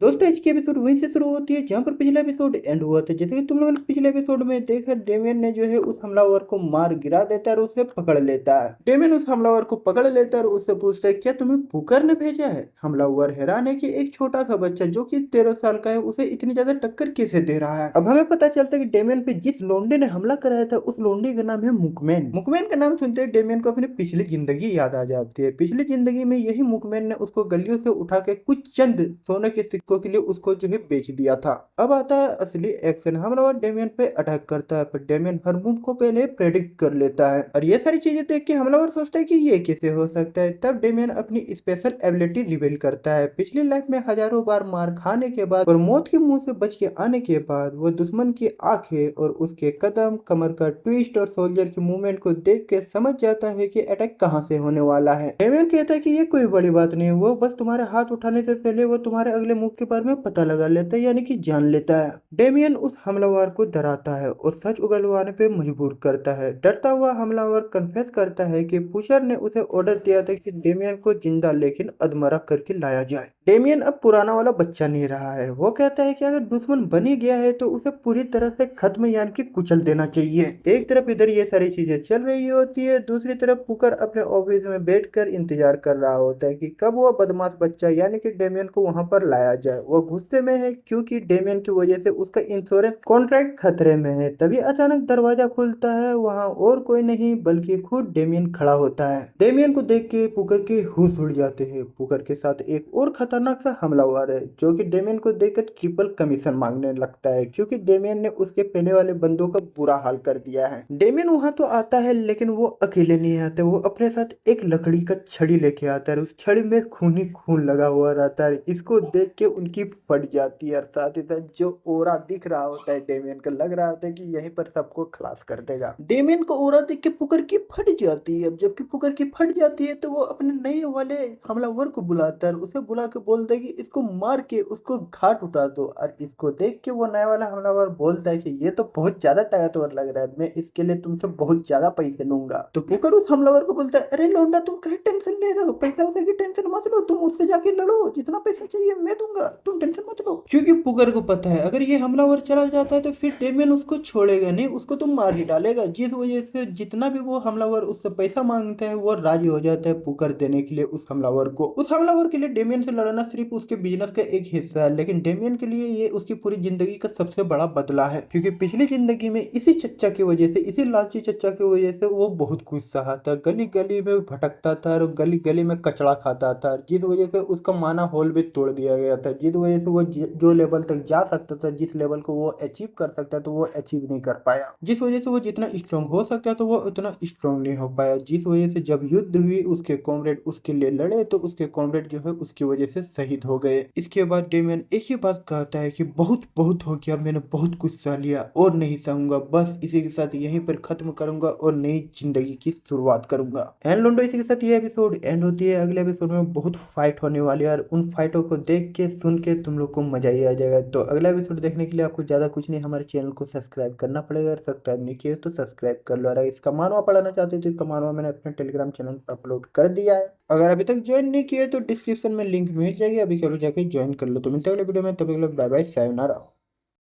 दोस्तों आज की एपिसोड वहीं से शुरू होती है जहाँ पर पिछला एपिसोड एंड हुआ था। जैसे कि तुम लोगों ने पिछले एपिसोड में देखा, डेमियन ने जो है उस हमलावर को मार गिरा देता है और उसे पकड़ लेता है। डेमियन उस हमलावर को पकड़ लेता है और उससे पूछता है, क्या तुम्हें पुकार ने भेजा है? हमलावर हैरान है कि एक छोटा सा बच्चा जो कि 13 साल का है उसे इतनी ज्यादा टक्कर कैसे दे रहा है। अब हमें पता चलता है कि डेमियन पे जिस लोंडे ने हमला कराया था उस लोंडे का नाम है मुकमैन। मुकमैन का नाम सुनते ही डेमियन को अपनी पिछली जिंदगी याद आ जाती है। पिछली जिंदगी में यही मुकमैन ने उसको गलियों से उठा के कुछ चंद सोने के सिक्कों के लिए उसको जो है बेच दिया था। अब आता है असली एक्शन। हमलावर डेमियन पे अटैक करता है, पर डेमियन हर मूव को पहले प्रेडिक्ट कर लेता है और ये सारी चीजें देख के हमलावर सोचता है कि ये कैसे हो सकता है। तब डेमियन अपनी स्पेशल एबिलिटी रिवील करता है। पिछली लाइफ में हजारों बार मार खाने के बाद और मौत के मुंह से बच के आने के बाद वो दुश्मन की आंखें और उसके कदम, कमर का ट्विस्ट और सोल्जर की मूवमेंट को देख के समझ जाता है कि अटैक कहां से होने वाला है। डेमियन कहता है कि ये कोई बड़ी बात नहीं, वो बस तुम्हारे हाथ उठाने से पहले वो तुम्हारे अगले मूव के बारे में पता लगा लेता है, यानी कि जान लेता है। डेमियन उस हमलावर को डराता है और सच उगलवाने पे मजबूर करता है। डरता हुआ हमलावर कन्फेस करता है कि पुशर ने उसे ऑर्डर दिया था कि डेमियन को जिंदा लेकिन अधमरा करके लाया जाए। डेमियन अब पुराना वाला बच्चा नहीं रहा है। वो कहता है कि अगर दुश्मन बन ही गया है तो उसे पूरी तरह से खत्म यानी कि कुचल देना चाहिए। एक तरफ इधर ये सारी चीजें चल रही होती है, दूसरी तरफ पुकर अपने ऑफिस में बैठकर इंतजार कर रहा होता है कि कब वो बदमाश बच्चा यानी कि डेमियन को वहां पर लाया जाए। वो गुस्से में है क्योंकि डेमियन की वजह से उसका इंश्योरेंस कॉन्ट्रैक्ट खतरे में है। तभी अचानक दरवाजा खुलता है, वहां और कोई नहीं बल्कि खुद डेमियन खड़ा होता है। डेमियन को देख के पुकर के होश उड़ जाते हैं। पुकर के साथ एक और खतरनाक सा हमलावर है जो कि डेमियन को देखकर ट्रिपल कमीशन मांगने लगता है क्योंकि डेमियन ने उसके पहले वाले बंदों का बुरा हाल कर दिया है। डेमियन वहां तो आता है लेकिन वो अकेले नहीं आता, वो अपने साथ एक लकड़ी का छड़ी लेके आता है। उस छड़ी में खून ही खून लगा हुआ रहता है। इसको देख के उनकी फट जाती है और साथ ही साथ जो ओरा दिख रहा होता है डेमियन का, लग रहा होता है कि यहीं पर सबको खलास कर देगा। डेमियन को ओरा देख के पुकर की फट जाती है। अब जबकि पुकर की फट जाती है तो वो अपने नए वाले हमलावर को बुलाता है, उसे बुला के बोलता है कि इसको मार के उसको घाट उठा दो। और इसको देख के वो नया वाला हमलावर बोलता है कि ये तो बहुत ज्यादा ताकतवर लग रहा है, मैं इसके लिए तुमसे बहुत ज्यादा पैसे लूंगा। तो पुकर उस हमलावर को बोलता है, अरे लौंडा तुम कहीं टेंशन ले रहे हो, पैसा वैसा की टेंशन मत लो, तुम उससे जाके लड़ो, जितना पैसा चाहिए मैं दूंगा, तुम टेंशन मत लो। क्योंकि पुकर को पता है अगर ये हमलावर चला जाता है तो फिर डेमियन उसको छोड़ेगा नहीं, उसको तो मार ही डालेगा। जिस वजह से जितना भी वो हमलावर उससे पैसा मांगता है वो राजी हो जाता है पुकर देने के लिए उस हमलावर को। उस हमलावर के लिए डेमियन से लड़ना सिर्फ उसके बिजनेस का एक हिस्सा है, लेकिन डेमियन के लिए ये उसकी पूरी जिंदगी का सबसे बड़ा बदला है। क्योंकि पिछली जिंदगी में इसी चच्चा की वजह से, इसी लालची चच्चा की वजह से वो बहुत कुछ सहा था, गली गली में भटकता था और गली गली में कचड़ा खाता था, जिस वजह से उसका माना होल भी तोड़ दिया गया था, जिस वजह से वो जो लेवल तक जा सकता था, जिस लेवल को वो अचीव कर सकता था वो अचीव नहीं कर पाया। जिस वजह से वो जितना स्ट्रांग हो सकता था वो उतना स्ट्रांग नहीं हो पाया। जिस वजह से जब युद्ध हुई उसके कॉमरेड उसके लिए लड़े तो उसके कॉमरेड जो है उसकी वजह से शहीद हो गए। इसके बाद डेमियन एक ही बात कहता है कि बहुत बहुत हो गया, मैंने बहुत कुछ सह लिया और नहीं सहूंगा, बस इसी के साथ यहीं पर खत्म करूंगा और नई जिंदगी की शुरुआत करूंगा। एंड लोंडो इसी के साथ ये एपिसोड एंड होती है। अगले एपिसोड में बहुत फाइट होने वाली है और उन फाइटों को देख के सुन के तुम लोग को मजा ही आ जाएगा। तो अगला एपिसोड देखने के लिए आपको ज्यादा कुछ नहीं, हमारे चैनल को सब्सक्राइब करना पड़ेगा। अगर सब्सक्राइब नहीं किया तो सब्सक्राइब कर लो। अगर इसका मानवा पढ़ाना चाहते हो तो इसका मानवा मैंने अपने टेलीग्राम चैनल पर अपलोड कर दिया है। अगर अभी तक ज्वाइन नहीं किया तो डिस्क्रिप्शन में लिंक मिल जाएगी, अभी चलो जाके ज्वाइन कर लो। तो मिलते हैं अगले वीडियो में, तब तक के लिए बाय बाय, सायोनारा।